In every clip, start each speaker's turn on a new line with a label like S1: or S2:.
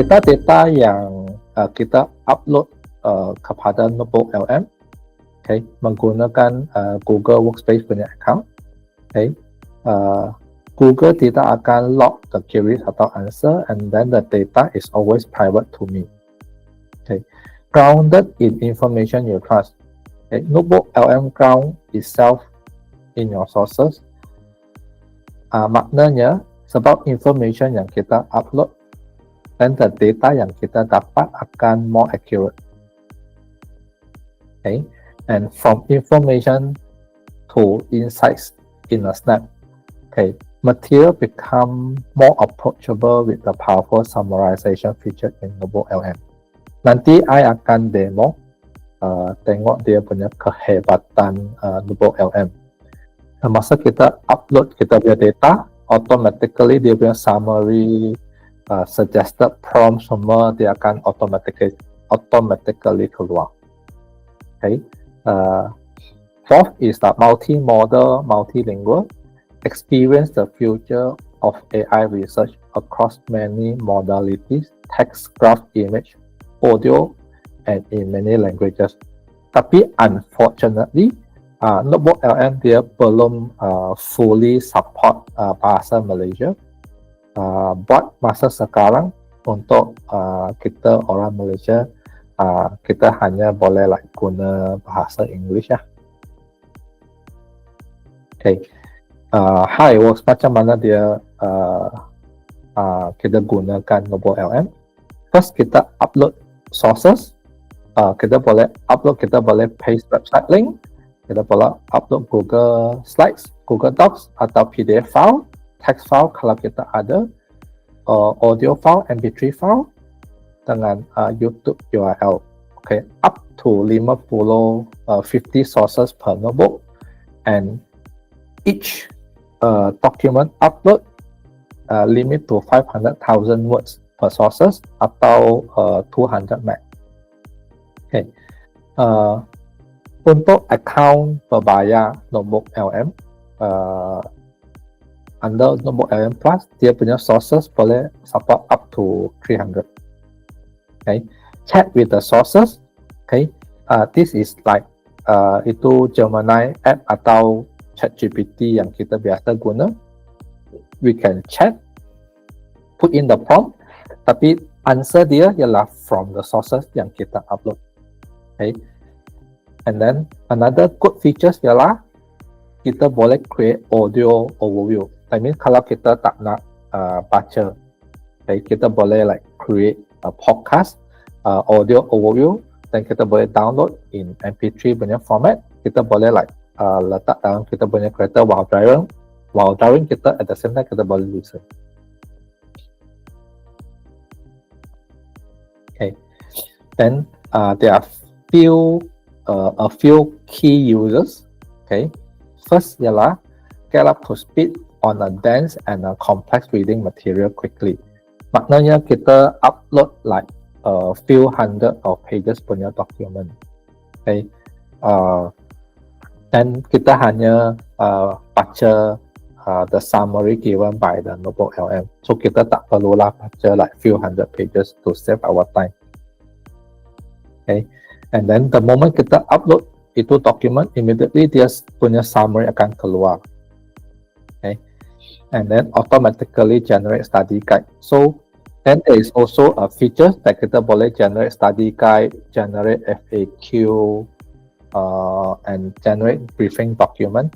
S1: data-data yang kita upload kepada NotebookLM, okay, menggunakan Google Workspace punya account, okay, Google tidak akan log the queries atau answer, and then the data is always private to me. Okay, grounded in information you trust. Okay, NotebookLM ground itself in your sources. Maknanya sebab information yang kita upload, dan the data yang kita dapat akan more accurate. Okay, and from information to insights in a snap. Okay, material become more approachable with the powerful summarization feature in NotebookLM. Nanti I akan demo tengok dia punya kehebatan NotebookLM. Masa kita upload kita punya data, automatically dia punya summary, suggested prompt semua dia akan automatically keluar. Okay. Fourth is the multi-modal, multilingual. Experience the future of AI research across many modalities, text, graph, image, audio, and in many languages. Tapi unfortunately, NotebookLM dia belum fully support bahasa Malaysia. Buat masa sekarang untuk kita orang Malaysia, kita hanya boleh guna bahasa English lah. Okay. How it works, macam mana dia kita gunakan NotebookLM. First, kita upload sources. Kita boleh upload, kita boleh paste website link. Kita boleh upload Google Slides, Google Docs atau PDF file, text file kalau kita ada, audio file, MP3 file dengan YouTube URL. Okay, up to 50 sources per notebook, and each document upload limit to 500,000 words per sources atau 200 MB. Okay. Untuk account berbayar NotebookLM, under NotebookLM Plus, dia punya sources boleh support up to 300. Okay, chat with the sources. Okay, this is like itu Gemini app atau ChatGPT yang kita biasa guna. We can chat, put in the prompt, tapi answer dia ialah from the sources yang kita upload. Okay, and then another good features ialah kita boleh create audio overview. I mean kalau kita tak nak baca, okay, kita boleh create a podcast audio overview, dan kita boleh download in MP3 punya format. Kita boleh letak dalam kita punya kereta while driving kita, at the same time kita boleh listen. Okay, then there are a few key users. Okay, first ialah get up to speed on a dense and a complex reading material quickly. Maknanya kita upload a few hundred of pages punya document. Okay, dan kita hanya baca the summary given by the NotebookLM. So kita tak perlulah baca few hundred pages to save our time. Okay, and then the moment kita upload itu document, immediately dia punya summary akan keluar. Okay, and then automatically generate study guide. So then there is also a feature that kita boleh generate study guide, generate FAQ, and generate briefing document.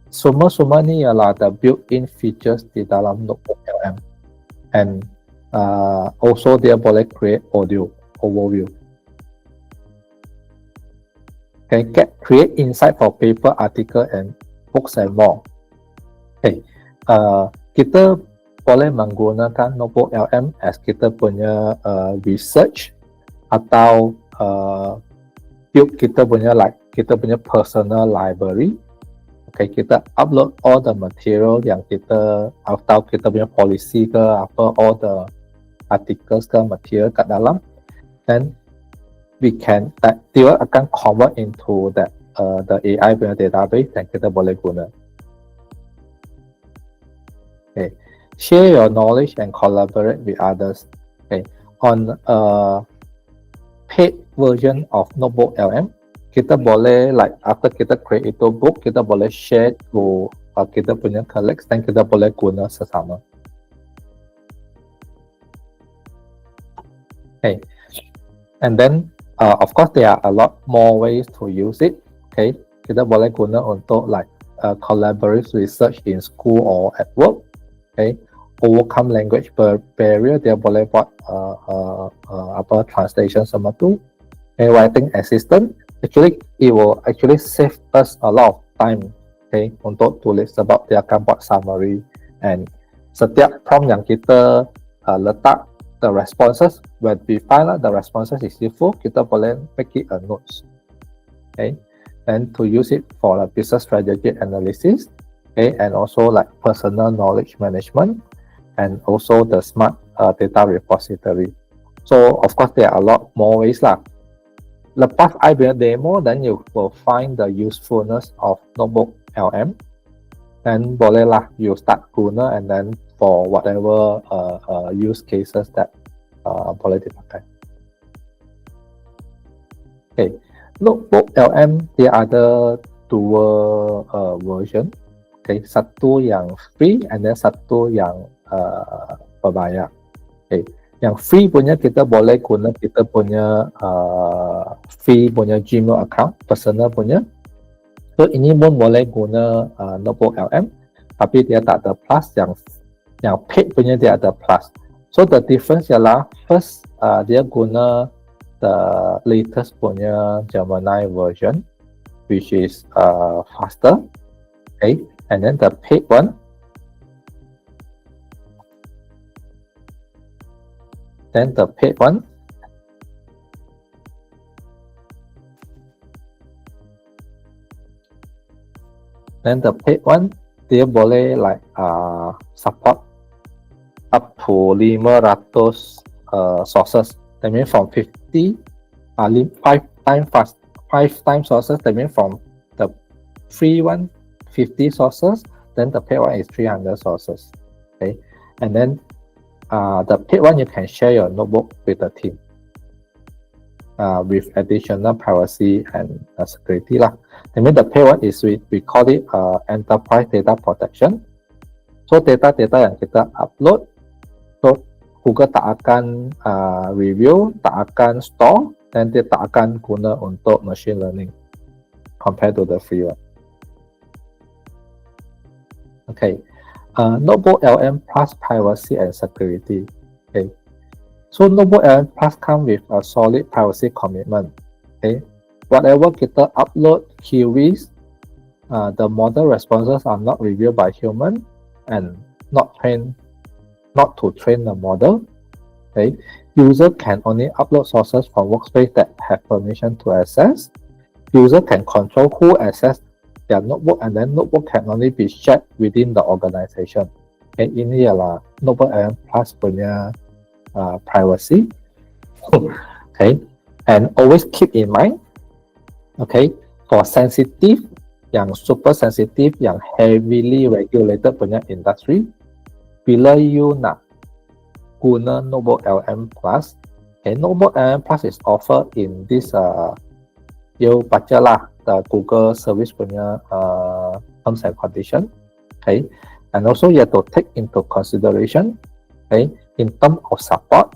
S1: Semua ni ialah the built-in features di dalam NotebookLM, and also dia boleh create audio overview. Okay, create insight for paper, article, and books and more. Okay, kita boleh menggunakan NotebookLM as kita punya research atau build kita punya personal library. Okay, kita upload all the material yang kita atau kita punya policy ke apa, all the articles ke material kat dalam, then we can dia akan convert into that the AI punya database dan kita boleh guna. Okay, share your knowledge and collaborate with others. Okay, on a paid version of NotebookLM, kita boleh like after kita create itu book, kita boleh share to kita punya colleagues dan kita boleh guna sesama. Okay, and then of course there are a lot more ways to use it. Okay, kita boleh guna untuk like collaborative research in school or at work. Okay, overcome language barrier, dia boleh buat apa translation semua tu. Okay, writing assistant, actually it will actually save us a lot of time. Okay, untuk tulis sebab dia akan buat summary, and setiap prompt yang kita letak the responses, when we find out the responses is useful, kita boleh make it a notes. Okay, and to use it for the business strategy analysis, okay, and also like personal knowledge management, and also the smart data repository. So of course there are a lot more ways lah. Lepas I build demo, then you will find the usefulness of NotebookLM. Then boleh lah you start guna, and then for whatever use cases that boleh dipakai. Okay, NotebookLM dia ada dua version. Okay, satu yang free and then satu yang berbayar. Okay, yang free punya kita boleh guna kita punya free punya Gmail account, personal punya. So ini pun boleh guna NotebookLM, tapi dia tak ada plus. Yang paid punya dia ada plus. So the difference ialah first dia guna the latest punya Gemini version, which is faster. Okay, and then the paid one, dia boleh like support up to 500 sources. That means from 50 5 times sources. That means from the free one 50 sources, then the paid one is 300 sources. Okay, and then the paid one you can share your notebook with the team with additional privacy and security lah. That means the paid one is we call it enterprise data protection. So data yang kita upload, so Google tak akan review, tak akan store, dan dia tak akan guna untuk machine learning compared to the free one. Okay, NotebookLM plus privacy and security. Okay, so NotebookLM plus come with a solid privacy commitment. Okay, whatever kita upload queries, the model responses are not reviewed by human and not to train the model. Okay, user can only upload sources from workspace that have permission to access. User can control who access their notebook, and then notebook can only be shared within the organization. Okay, ini ialah NotebookLM Plus punya privacy. Okay, and always keep in mind, okay, for sensitive, yang super sensitive, yang heavily regulated punya industry, bila you nak guna NotebookLM Plus, okay, NotebookLM Plus is offered in this you baca lah the Google service punya terms and condition. Okay, and also you have to take into consideration, okay, in terms of support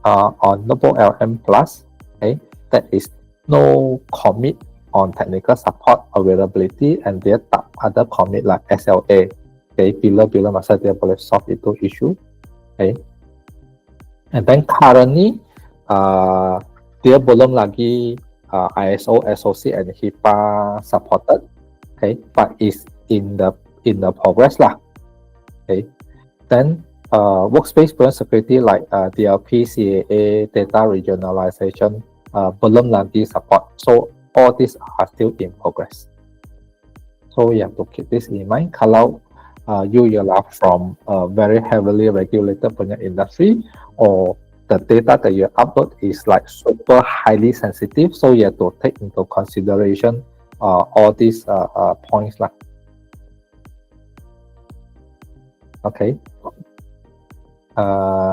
S1: on NotebookLM Plus, okay, that is no commit on technical support availability, and dia tak ada commit like SLA. Okay, bila masa dia boleh solve itu issue. Okay, and then currently dia belum lagi ISO, SOC, and HIPAA supported. Okay, but is in the progress lah. Okay, then workspace punya security like DLP, CAA, data regionalization belum lagi support. So all these are still in progress. So you have to keep this in mind. Kalau you are from a very heavily regulated punya industry, or the data that you upload is like super highly sensitive, so you have to take into consideration all these points lah. Okay.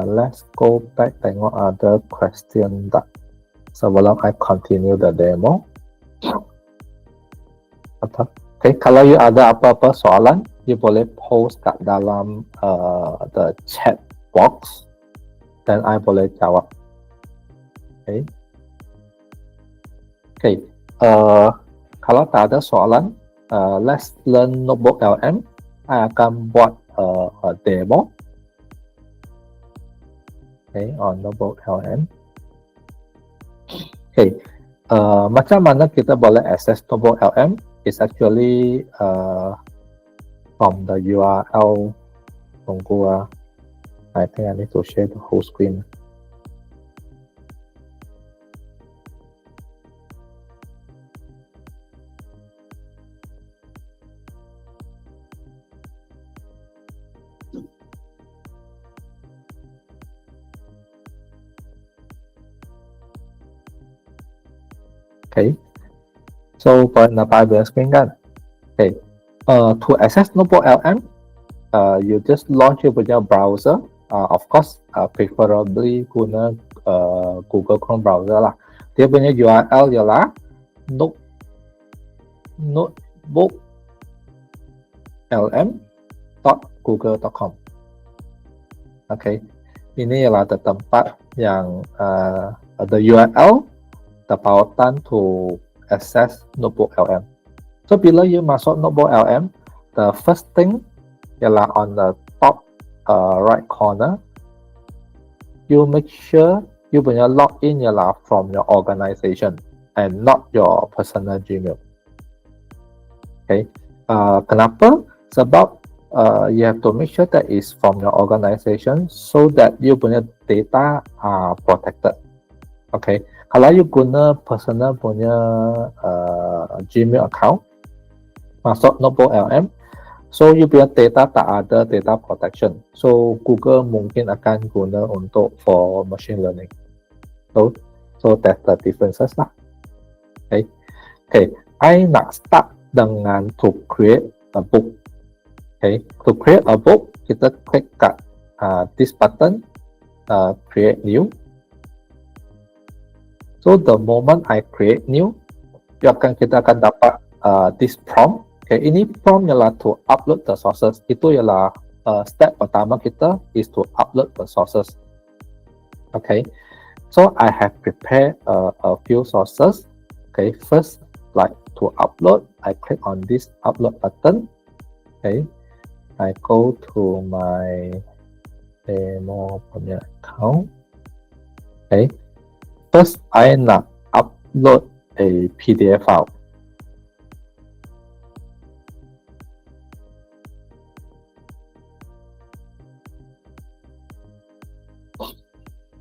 S1: Let's go back tengok ada question tak sebelum I continue the demo. Okay, kalau you ada apa-apa soalan, you boleh post kat dalam the chat box, dan I boleh jawab. Okay. Okay. Kalau tak ada soalan, let's learn NotebookLM. I akan buat a demo. Okay, on NotebookLM. Okay. Macam mana kita boleh access NotebookLM? It's actually from the URL. Tunggu, I think I need to share the whole screen. Okay, so pada screen kan. Okay, to access NotebookLM, you just launch your browser. Of course, preferably guna Google Chrome browser lah. Dia punya URL ialah notebooklm.google.com. Okay, ini ialah tempat yang the URL pautan to access NotebookLM. So bila you masuk NotebookLM, the first thing ialah on the top right corner, you make sure you punya login ialah from your organization and not your personal Gmail. Okay, kenapa? Sebab you have to make sure that is from your organization so that you punya data are protected. Okay, kalau you guna personal punya Gmail account, masuk NotebookLM, so you punya data tak ada data protection. So Google mungkin akan guna untuk for machine learning. So that's the differences lah. Okay, I nak start dengan to create a book. Okay, to create a book, kita klik kat this button, create new. So the moment I create new, kita akan dapat this prompt. Okay, ini prompt ialah to upload the sources. Itu ialah step pertama kita is to upload the sources. Okay, so I have prepared a few sources. Okay, first, like to upload, I click on this upload button. Okay, I go to my demo punya account. Okay. First, I nak upload a PDF file.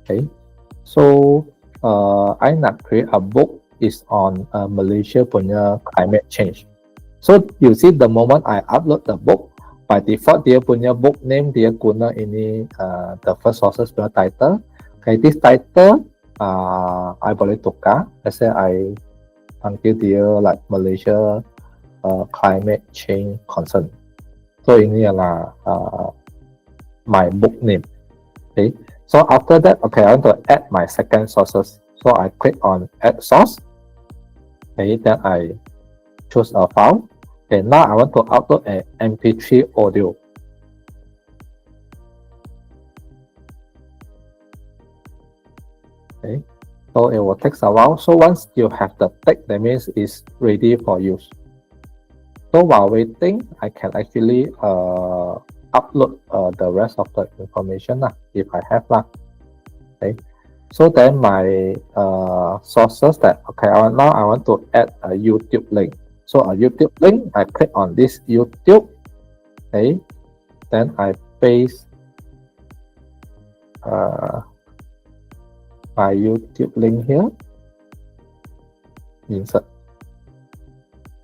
S1: Okay, so I nak create a book is on Malaysia punya climate change. So you see the moment I upload the book, by default dia punya book name dia guna ini the first sources punya title. Okay, this title I boleh tukar. Let's say I panggil dia like Malaysia climate change concern. So ini adalah my book name. Okay, so after that, okay, I want to add my second sources. So I click on add source. Okay, then I choose a file. Okay, now I want to upload an MP3 audio. Okay, so it will take a while. So once you have the text, that means it's ready for use. So while waiting, I can actually upload the rest of the information if I have lah. Okay, so then my sources that now I want to add a YouTube link. So a YouTube link, I click on this YouTube. Okay, then I paste my YouTube link here, insert.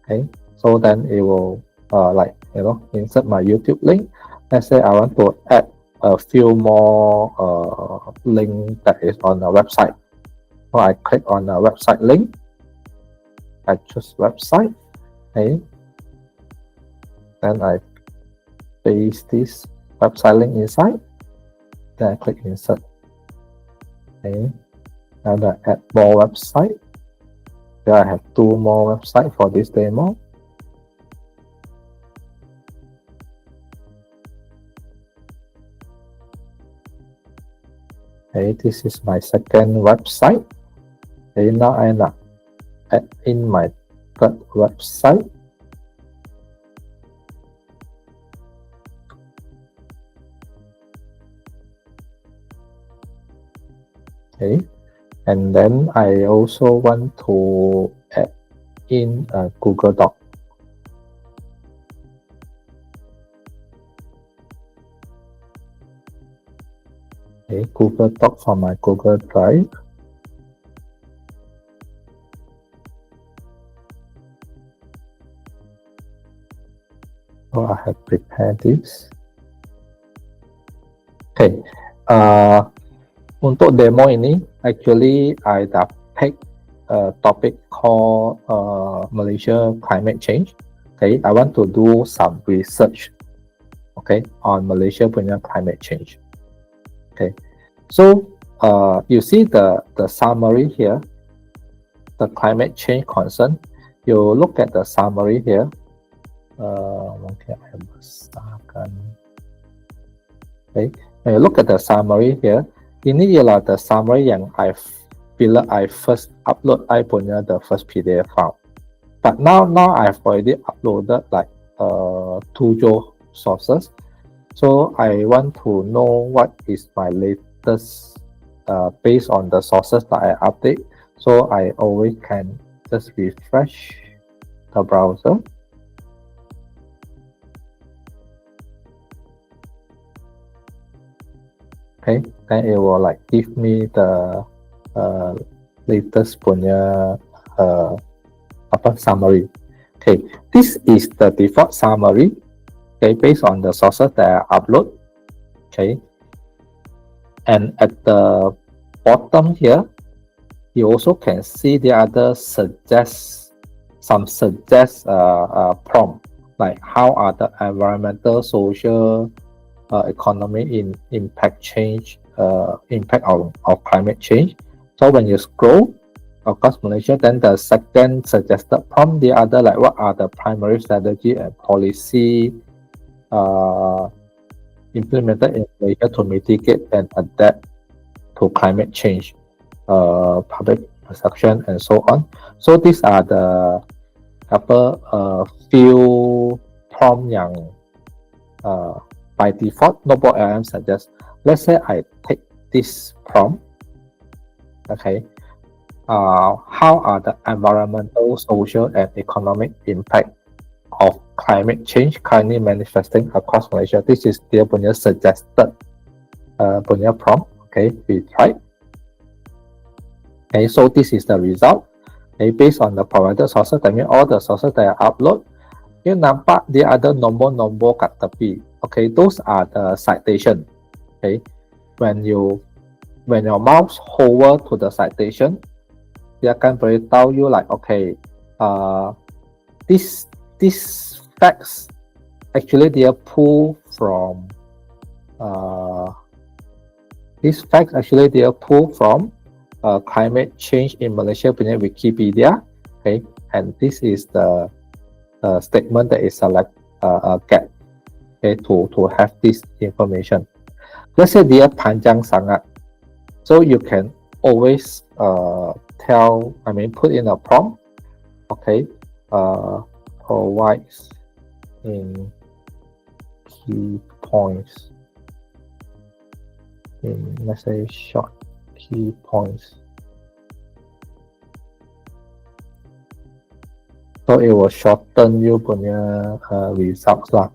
S1: Okay, so then it will insert my YouTube link. Let's say I want to add a few more link that is on the website. So I click on the website link. I choose website. Okay, then I paste this website link inside. Then I click insert. Okay. Now the add more website. There I have 2 more websites for this demo. Okay, this is my second website. Okay, now I add in my third website. Okay, and then I also want to add in a Google Doc. Okay, Google Doc from my Google Drive. So I have prepared this. Okay, untuk demo ini, actually I dah pick a topic called Malaysia climate change. Okay, I want to do some research, okay, on Malaysia punya climate change. Okay, so you see the summary here, the climate change concern. You look at the summary here. Mungkin saya besarkan. Okay, when you look at the summary here, ini ialah the summary yang bila I first upload I punya the first PDF file. But now I've already uploaded like 7 sources. So I want to know what is my latest based on the sources that I update. So I always can just refresh the browser. Okay, then it will like give me the latest punya summary. Okay, this is the default summary. Okay, based on the sources that I upload. Okay, and at the bottom here, you also can see the other suggest prompt, like how are the environmental, social, economic impact of climate change. So when you scroll across Malaysia, then the second suggested prompt, the other like what are the primary strategy and policy implemented in Malaysia to mitigate and adapt to climate change, public perception and so on. So these are the few prompt yang by default NotebookLM suggests. Let's say I take this prompt. Okay, how are the environmental, social, and economic impact of climate change currently manifesting across Malaysia? This is dia punya suggested punya prompt. Okay, we try. Okay, so this is the result. Okay, based on the provided sources, that means all the sources that I upload. You nampak dia ada nombor-nombor kat tepi. Okay, those are the citation. Okay, when your mouse hover to the citation, dia akan beritahu you like, okay, this facts actually they are pulled from climate change in Malaysia punya Wikipedia. Okay, and this is the statement that is get, okay, to have this information. Let's say dia panjang sangat, so you can always put in a prompt. Okay, provides in key points, in let's say short key points. So it will shorten you punya results lah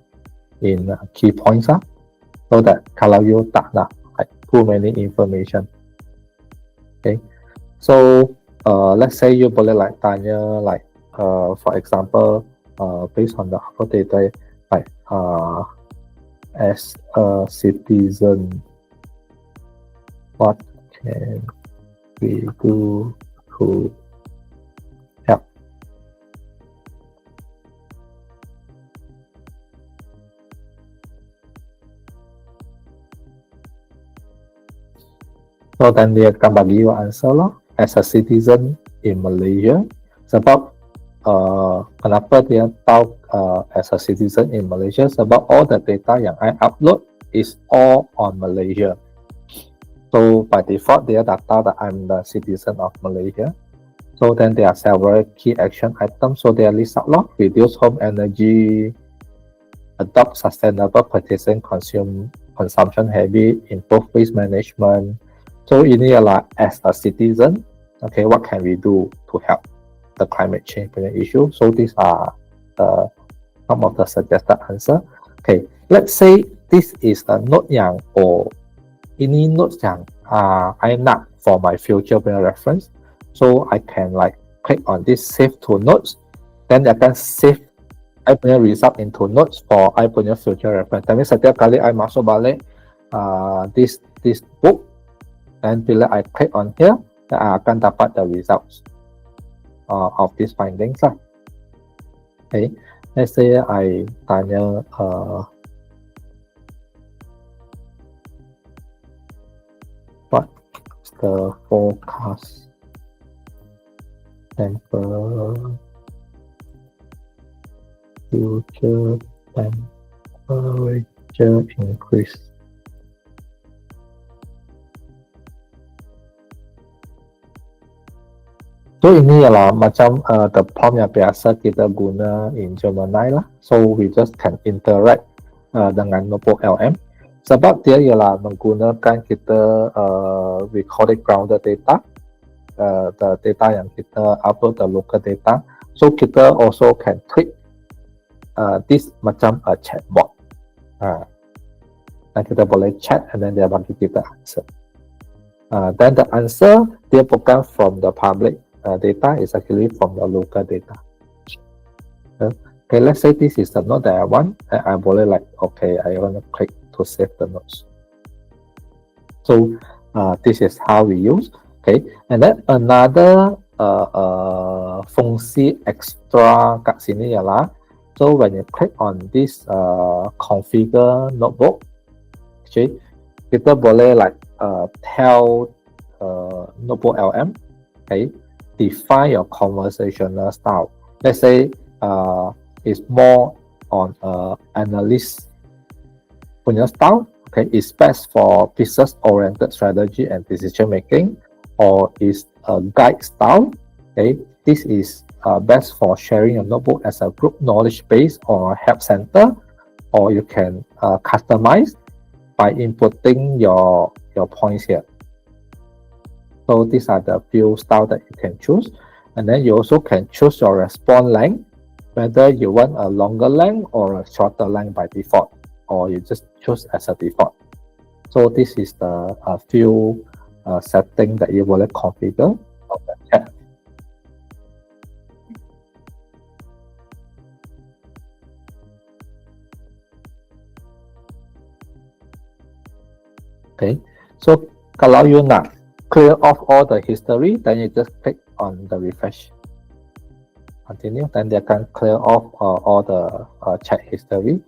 S1: in key points lah. So that kalau you tak nak like too many information. Okay, so let's say you boleh like tanya like for example based on the upload data, like as a citizen, what can we do to help? So then dia akan bagi you answer lah. As a citizen in Malaysia, sebab kenapa dia tahu as a citizen in Malaysia, sebab all the data yang I upload is all on Malaysia. So by default dia dah tahu that I'm the citizen of Malaysia. So then there are several key action items. So they are list out lah. Reduce home energy, adopt sustainable purchasing consumption habit, improve waste management. So ini ialah as a citizen, okay, what can we do to help the climate change issue? So these are some of the suggested answer. Okay, let's say this is a note yang ini notes yang I nak for my future reference. So I can like click on this save to notes, then I can save I punya result into notes for I punya future reference. Tapi setiap kali I masuk balik this book, dan bila I click on here, I akan dapat the results of these findings lah. Okay, let's say I tanya what's the forecast future temperature increase. So ini ialah macam the prompt yang biasa kita guna in Gemini lah. So we just can interact dengan NotebookLM. Sebab dia ialah menggunakan kita recorded grounded data, the data yang kita upload the local data. So kita also can tweak this macam a chatbot. Dan kita boleh chat and then dia bagi kita answer. Then the answer dia bukan from the public data, is actually from the local data. Okay, let's say this is the note that I want, and I boleh like, okay, I want to click to save the notes. So this is how we use. Okay, and then another fungsi extra kat sini ialah, so when you click on this configure notebook, okay, kita boleh like tell NotebookLM, okay, define your conversational style. Let's say it's more on analyse punya style, okay, it's best for business-oriented strategy and decision making, or is a guide style, okay, this is best for sharing a notebook as a group knowledge base or help center, or you can customize by inputting your points here. So these are the few styles that you can choose, and then you also can choose your response length, whether you want a longer length or a shorter length by default, or you just choose as a default. So this is the few settings that you will configure on the chat. Okay, so kalau you nak clear off all the history, then you just click on the refresh. Continue, then dia akan clear off all the chat history.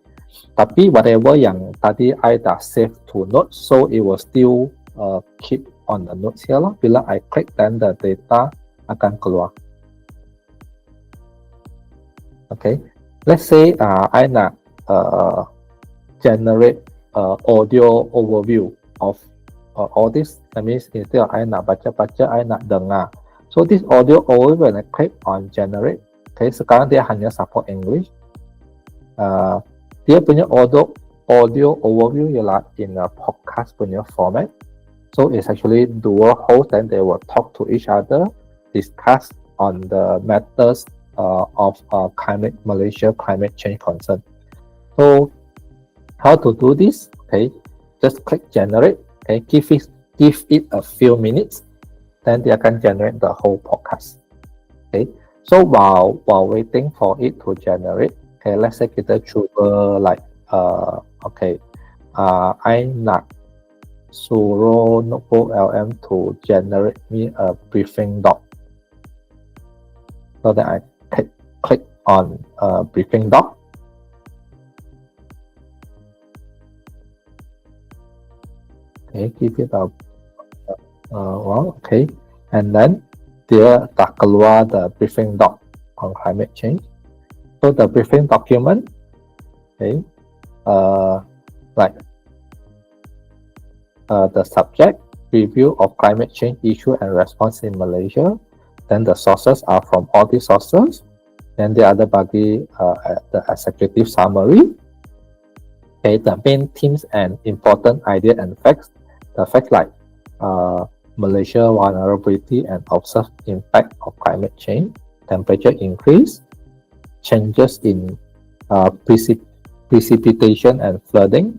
S1: Tapi whatever yang tadi I dah save to notes, so it will still keep on the notes here lah. Bila I click, then the data akan keluar. Okay, let's say I nak generate audio overview of all this. That means instead of I nak baca-baca, I nak dengar. So this audio overview, when I click on generate, okay, sekarang dia hanya support English. Dia punya audio overview ialah in a podcast punya format. So it's actually dual host, and they will talk to each other, discuss on the matters of Malaysia climate change concern. So how to do this? Okay, just click generate. Okay, give it a few minutes, then dia akan generate the whole podcast. Okay, so while waiting for it to generate, okay, let's say kita cuba like okay, I nak suruh NotebookLM to generate me a briefing doc. So then I click on briefing doc. Okay, give it a Okay. And then dia dah keluar the briefing doc on climate change. So the briefing document, okay, like the subject, review of climate change issue and response in Malaysia. Then the sources are from all these sources. Then the other bagi the executive summary. Okay, the main themes and important idea and facts. The facts like Malaysia vulnerability and observed impact of climate change, temperature increase, changes in precipitation and flooding,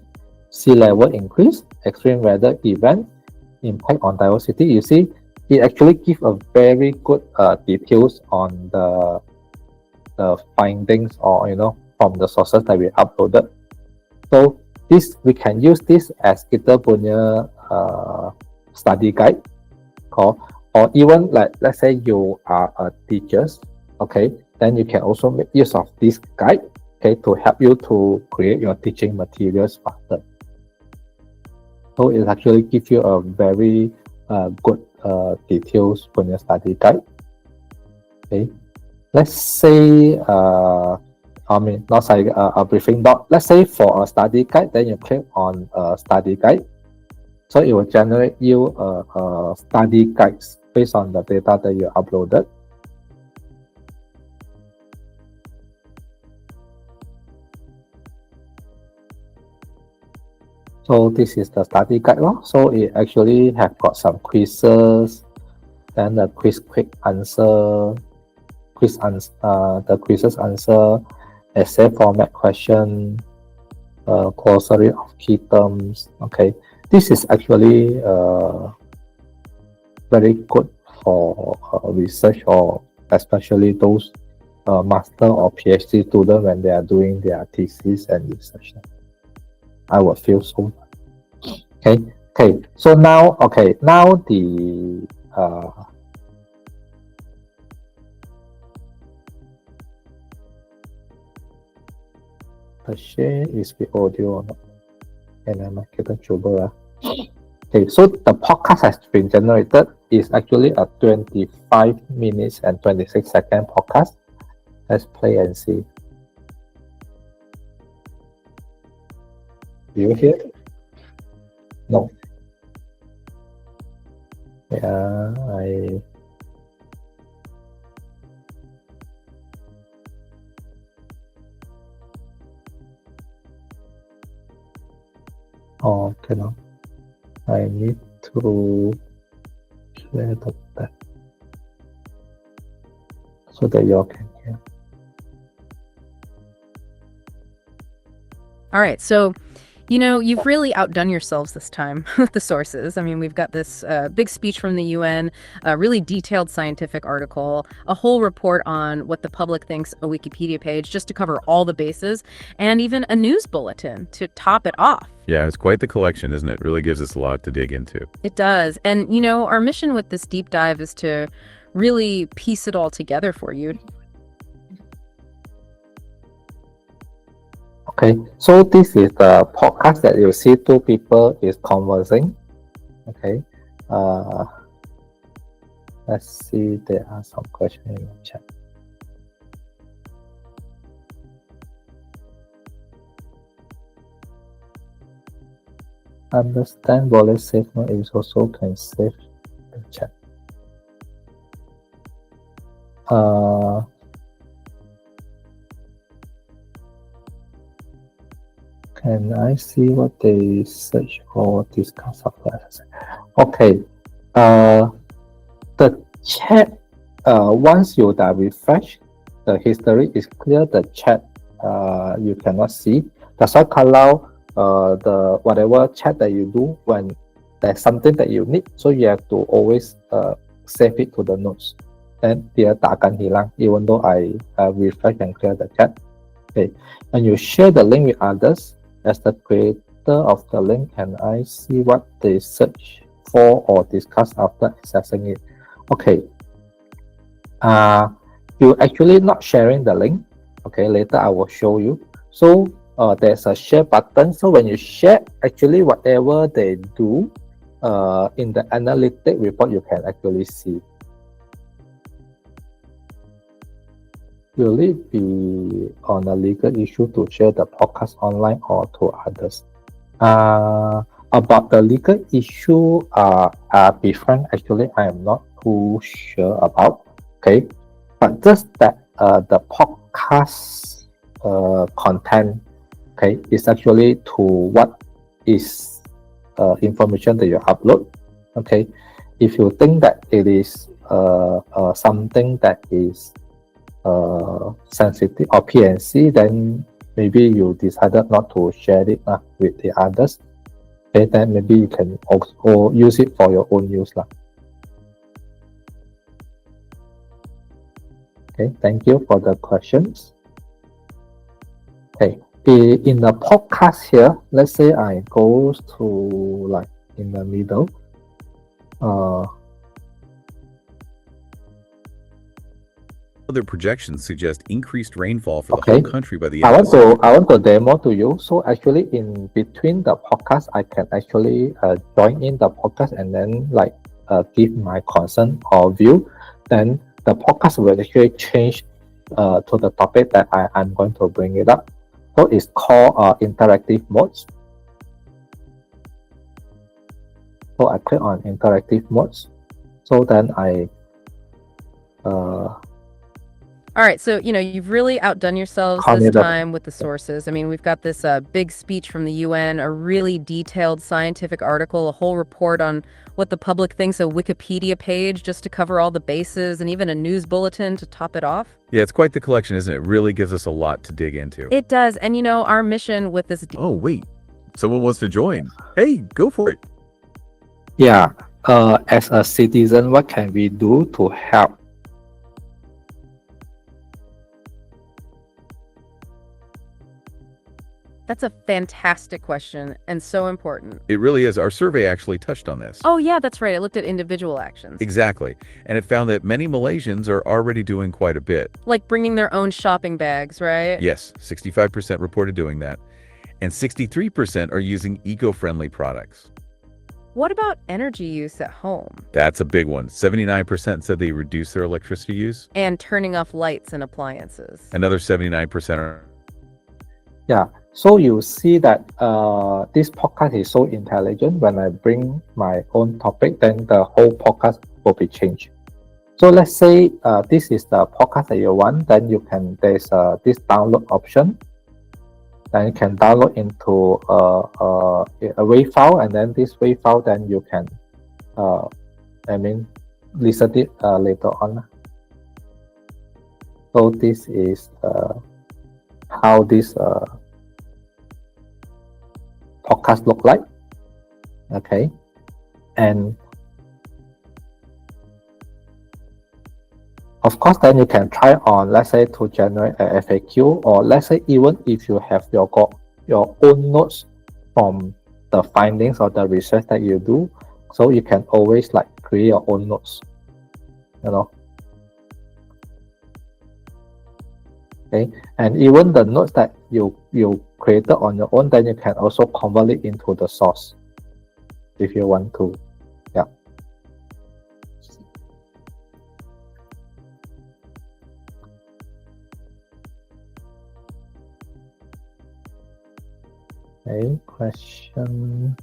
S1: sea level increase, extreme weather event, impact on diversity. You see, it actually gives a very good details on the findings, or from the sources that we uploaded. So this, we can use this as kita punya study guide, or even like, let's say you are a teachers, okay, then you can also make use of this guide, okay, to help you to create your teaching materials faster. So it actually gives you a very good details for your study guide. Okay, let's say not say a briefing doc. Let's say for a study guide, then you click on study guide. So it will generate you study guides based on the data that you uploaded. So this is the study guide. So it actually have got some quizzes, then the quick answer, the quizzes answer, essay format question, glossary of key terms. Okay, this is actually very good for research, or especially those master or PhD students when they are doing their thesis and research. I would feel so. Okay. So now, the share is the audio or not? And kita cuba. Okay, so the podcast has been generated is actually a 25 minutes and 26 second podcast. Let's play and see. Do you hear? No. Yeah, cannot. I need to clear the back so that you all can hear.
S2: All right, so you've really outdone yourselves this time with the sources. I mean, we've got this big speech from the UN, a really detailed scientific article, a whole report on what the public thinks, a Wikipedia page just to cover all the bases, and even a news bulletin to top it off.
S3: Yeah, it's quite the collection, isn't it? It really gives us a lot to dig into.
S2: It does. And, our mission with this deep dive is to really piece it all together for you.
S1: Okay, so this is the podcast that you see two people is conversing. Okay, let's see, there are some questions in the chat. Understand wallet save note is also can save the chat. Can I see what they search or discuss after? Okay, the chat, once you refresh, the history is clear, the chat you cannot see. That's why kalau the whatever chat that you do, when there's something that you need, so you have to always save it to the notes. Then dia tak akan hilang, even though I refresh and clear the chat. Okay, and you share the link with others. As the creator of the link, can I see what they search for or discuss after accessing it? Okay. You actually not sharing the link. Okay, later I will show you. So there's a share button. So when you share, actually whatever they do, in the analytic report, you can actually see. Will it be on a legal issue to share the podcast online or to others? About the legal issue, be frank, actually, I am not too sure about. Okay, but just that the podcast content, okay, is actually to what is information that you upload. Okay, if you think that it is something that is sensitive or PNC, then maybe you decided not to share it with the others. Okay, then maybe you can also use it for your own use. Okay, thank you for the questions. Okay, in the podcast here, let's say I go to like in the middle.
S3: Other projections suggest increased rainfall for the
S1: Okay.
S3: whole country by the
S1: I
S3: end of
S1: want
S3: the century.
S1: to demo to you. So actually, in between the podcast, I can actually join in the podcast and then like give my concern or view. Then the podcast will actually change to the topic that I'm going to bring it up. So it's called interactive modes. So I click on interactive modes. So then I
S2: All right, so you've really outdone yourselves
S1: Call me
S2: this
S1: the-
S2: time with the sources. I mean, we've got this big speech from the UN, a really detailed scientific article, a whole report on what the public thinks, a Wikipedia page just to cover all the bases, and even a news bulletin to top it off.
S3: Yeah, it's quite the collection, isn't it? It really gives us a lot to dig into.
S2: It does, and our mission with this.
S3: Oh, wait. Someone wants to join. Hey, go for it.
S1: yeah, as a citizen, what can we do to help?
S2: That's a fantastic question and so important.
S3: It really is. Our survey actually touched on this.
S2: Oh yeah, that's right. I looked at individual actions.
S3: Exactly. And it found that many Malaysians are already doing quite a bit.
S2: Like bringing their own shopping bags, right?
S3: Yes, 65% reported doing that. And 63% are using eco-friendly products.
S2: What about energy use at home?
S3: That's a big one. 79% said they reduce their electricity use.
S2: And turning off lights and appliances.
S3: Another 79% are...
S1: Yeah, so you see that this podcast is so intelligent. When I bring my own topic, then the whole podcast will be changed. So let's say this is the podcast that you want, then you can, there's this download option. Then you can download into a WAV file, and then this WAV file, then you can, listen it later on. So this is how this podcast look like. Okay, and of course, then you can try on, let's say, to generate a FAQ, or let's say even if you have your own notes from the findings or the research that you do, so you can always like create your own notes. Okay, and even the notes that you created on your own, then you can also convert it into the source if you want to. Yeah. Okay, question.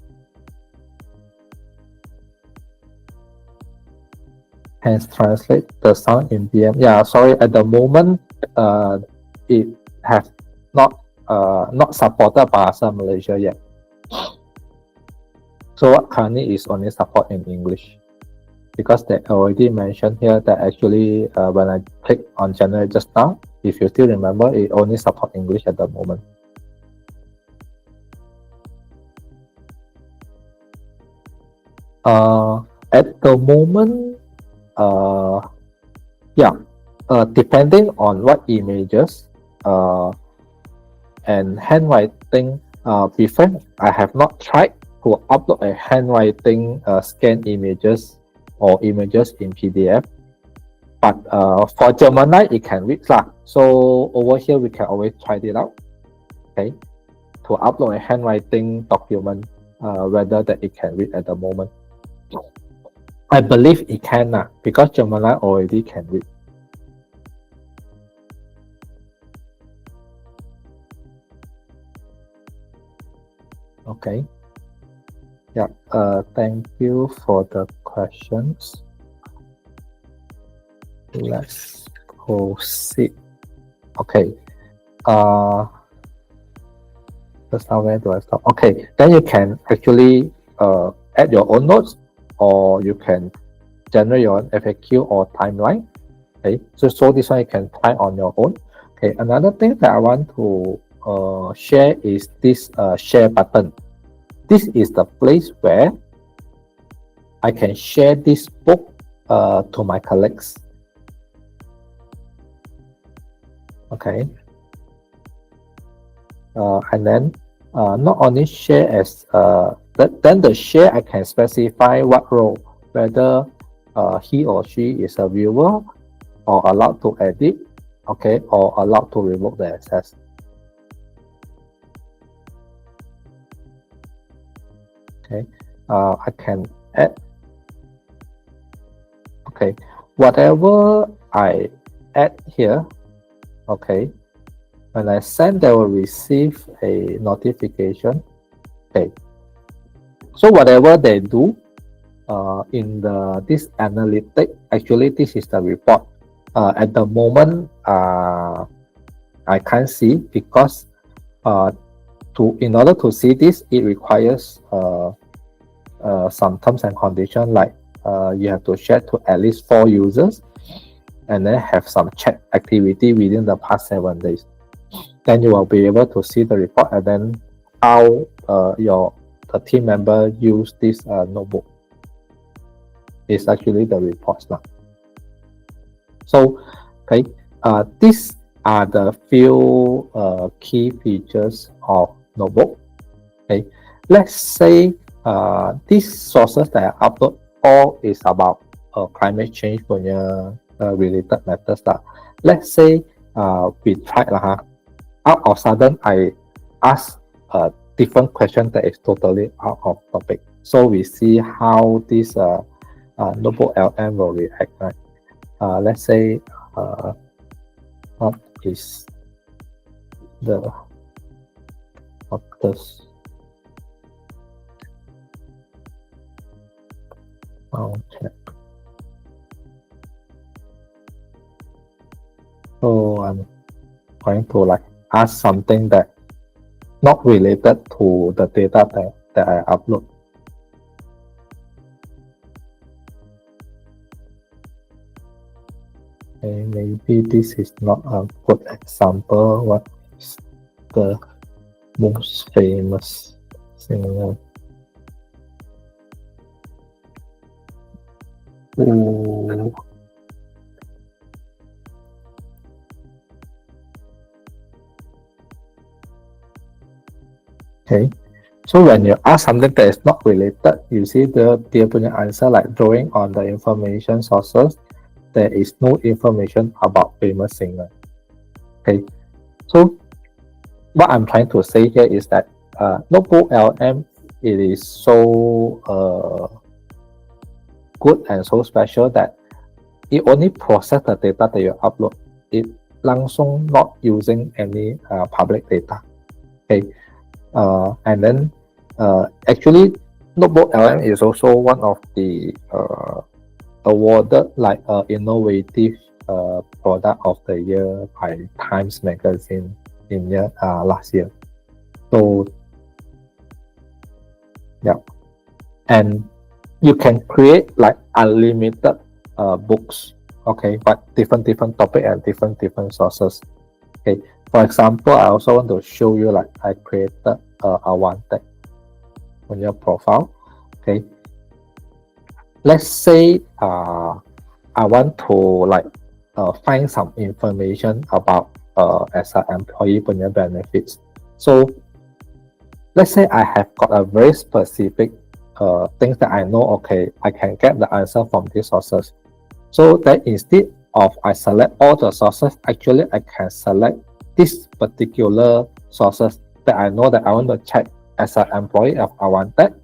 S1: Can translate the sound in BM? Yeah, sorry, at the moment, it has not supported by ASEAN Malaysia yet. So what currently is only support in English, because they already mentioned here that actually when I click on generate just now, if you still remember, it only support English at the moment. At the moment, depending on what images and handwriting, before I have not tried to upload a handwriting scan images or images in PDF, but for Gemini it can read lah. So over here we can always try it out. Okay, to upload a handwriting document, whether that it can read at the moment. I believe it can because Gemini already can read. Okay. Yeah. Thank you for the questions. Let's proceed. Okay. Just now, where do I stop? Okay. Then you can actually add your own notes, or you can generate your own FAQ or timeline. Okay. So this one you can try on your own. Okay. Another thing that I want to share is this share button. This is the place where I can share this book to my colleagues. Okay. And then not only share as then the share I can specify what role, whether he or she is a viewer or allowed to edit, okay, or allowed to revoke the access. Okay, I can add. Okay, whatever I add here, okay, when I send, they will receive a notification. Okay, so whatever they do in this analytic, actually this is the report. At the moment, I can't see because in order to see this, it requires some terms and conditions, like you have to share to at least 4 users and then have some chat activity within the past 7 days. Then you will be able to see the report and then how the team member use this notebook. It's actually the reports now. So, okay, these are the few key features of notebook. Okay, let's say these sources that I upload all is about climate change related matters. Let's say we tried out of sudden I ask a different question that is totally out of topic. So we see how this NotebookLM will react. Right? Let's say what is the factors? Check. So I'm going to ask something that not related to the data that I upload. Okay, maybe this is not a good example. What is the most famous singer? Ooh. Okay, so when you ask something that is not related, you see dia punya answer like drawing on the information sources. There is no information about famous singer. Okay, so what I'm trying to say here is that NotebookLM, it is so good and so special that it only process the data that you upload. It langsung not using any public data. Okay. And then actually NotebookLM is also one of the awarded innovative product of the year by Times Magazine in last year. So yeah, and you can create unlimited books, okay, but different topic and different sources. Okay, for example, I also want to show you I created a one tag on your profile. Okay, let's say I want to find some information about as an employee benefits. So let's say I have got a very specific things that I know. Okay, I can get the answer from these sources. So that instead of I select all the sources, actually I can select this particular sources that I know that I want to check as an employee of I want that.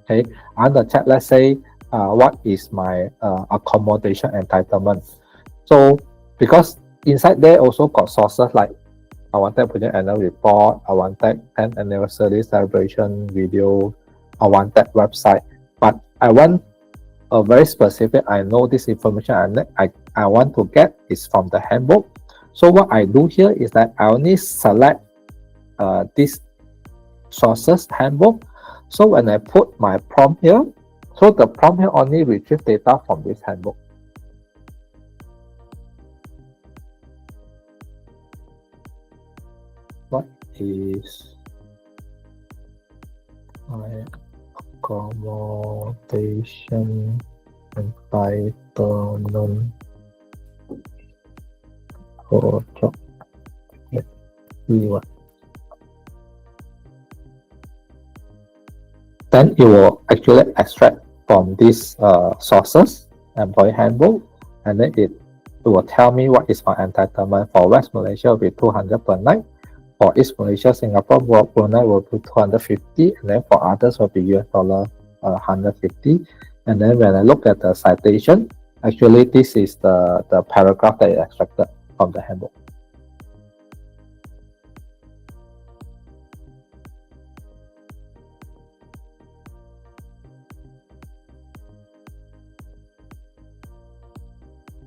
S1: Okay, I want to check, let's say what is my accommodation entitlement. So because inside there also got sources like I wanted project annual report, I wanted 10th anniversary celebration video, I wanted website, but I want a very specific, I know this information I want to get is from the handbook. So what I do here is that I only select this sources handbook. So when I put my prompt here, so the prompt here only retrieve data from this handbook. What is my accommodation entitlement for job? Let's see what. Then it will actually extract from these sources, employee handbook, and then it will tell me what is my entitlement. For West Malaysia will be 200 per night. For East Malaysia, Singapore, Brunei will be 250, and then for others will be US dollar 150. And then when I look at the citation, actually this is the paragraph that is extracted from the handbook.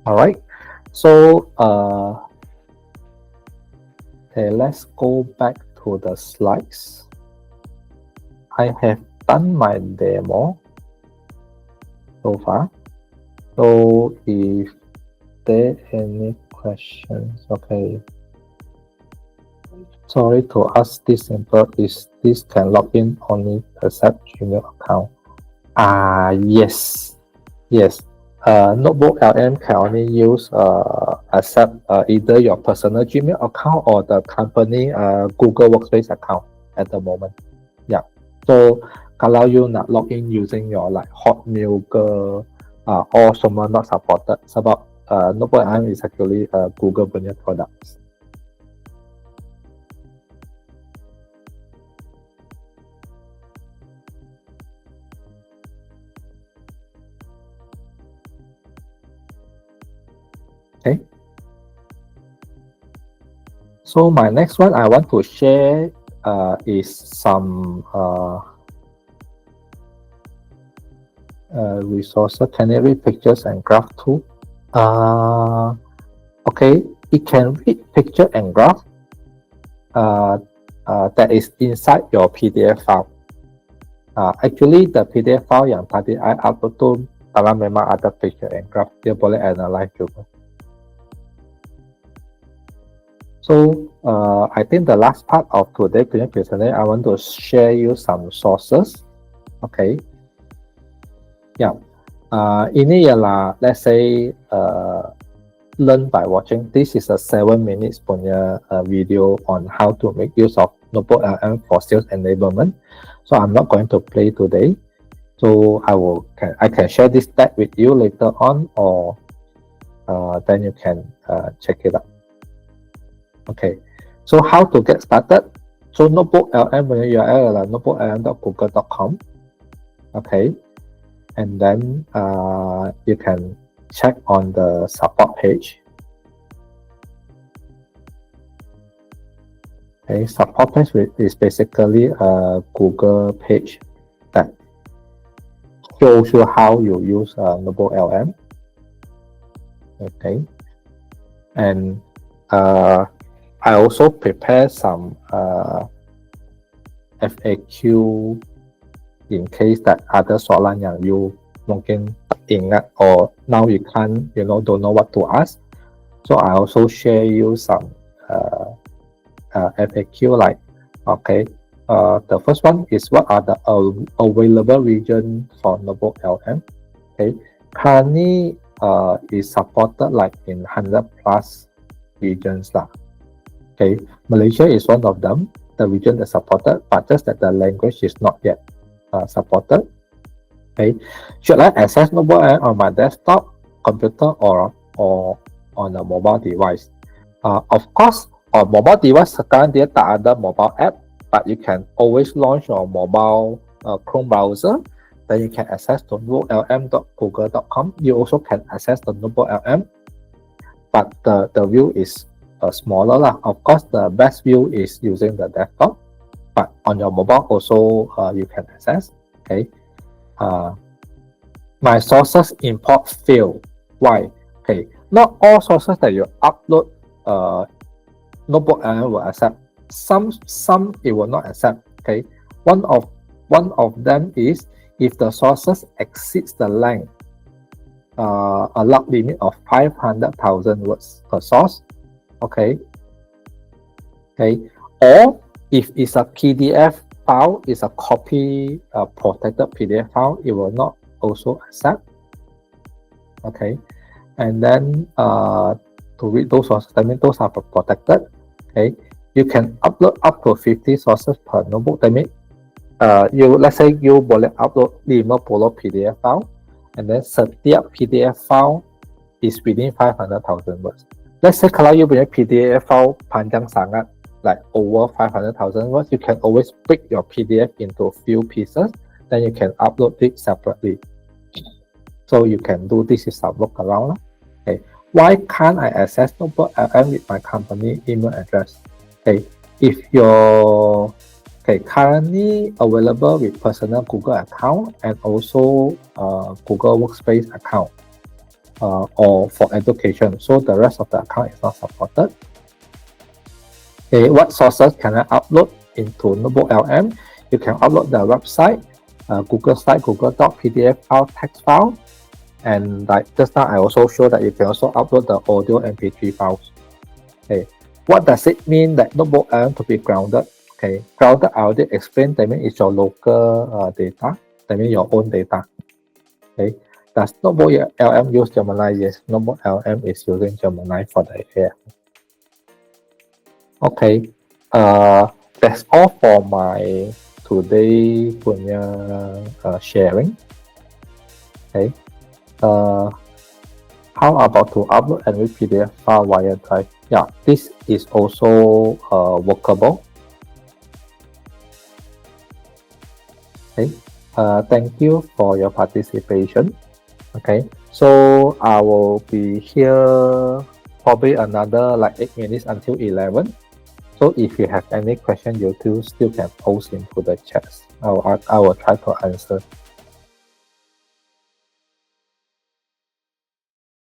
S1: All right, so okay, let's go back to the slides. I have done my demo so far. So if there any questions, okay. Sorry to ask this simple, is this can log in only accept Gmail account? Yes. NotebookLM can only use accept either your personal Gmail account or the company Google Workspace account at the moment. Yeah. So kalau you nak log in using your like Hotmail ke or semua not supported sebab NotebookLM is actually Google punya products. Okay. So my next one I want to share is some resources. Can it read pictures and graph too? Okay, it can read picture and graph that is inside your PDF file. Actually, the PDF file yang tadi I upload tu dalam memang ada picture and graph, dia boleh analyze juga. So I think the last part of today's presentation, I want to share you some sources. Okay. Yeah. Ini ialah, let's say, learn by watching. This is a 7 minutes punya video on how to make use of NotebookLM for sales enablement. So I'm not going to play today. So I can share this deck with you later on, or then you can check it out. Okay, so how to get started? So NotebookLM punya URL adalah notebooklm.google.com. Okay, and then you can check on the support page. Okay, support page is basically a Google page that shows you how you use NotebookLM. Okay, and I also prepare some FAQ in case that other soalan yang you mungkin tak ingat or now you can't, don't know what to ask. So I also share you some FAQ like, okay, the first one is what are the available regions for NotebookLM. Okay, currently is supported like in 100 plus regions lah. Okay, Malaysia is one of them, the region that's supported, but just that the language is not yet supported. Okay, should I access NotebookLM on my desktop, computer, or on a mobile device? Of course, on mobile device sekarang dia tak ada mobile app, but you can always launch your mobile Chrome browser then you can access to notebooklm.google.com. You also can access the NotebookLM, but the view is smaller lah. Of course, the best view is using the desktop, but on your mobile also you can access. Okay. My sources import failed. Why? Okay. Not all sources that you upload NotebookLM will accept. Some it will not accept. Okay. One of them is if the sources exceeds the length allowed limit of 500,000 words per source. Okay. Or if it's a PDF file, it's a copy protected PDF file, it will not also accept. Okay. And then to read those sources, that means those are protected. Okay. You can upload up to 50 sources per notebook. That means let's say you boleh upload 50 PDF file, and then setiap PDF file is within 500,000 words. Let's say kalau you punya PDF file panjang sangat, like over 500,000 words, you can always break your PDF into a few pieces, then you can upload it separately. So you can do this is some workaround. Okay. Why can't I access NotebookLM with my company email address? Okay. If you're currently available with personal Google account and also Google Workspace account or for education, so the rest of the account is not supported. Okay, what sources can I upload into NotebookLM? You can upload the website, Google Slide, Google Doc, PDF file, text file, and like just now I also showed that you can also upload the audio MP3 files. Okay, what does it mean that NotebookLM to be grounded? Okay, grounded I already explained, that means it's your local data, that means your own data. Okay, does NotebookLM use Gemini? Yes, NotebookLM is using Gemini for the AI. Okay, that's all for my today punya sharing. Okay, how about to upload any PDF file via Drive? Yeah, this is also workable. Okay, thank you for your participation. Okay, so I will be here probably another like 8 minutes until 11. So if you have any question, you still can post into the chats. I will try to answer.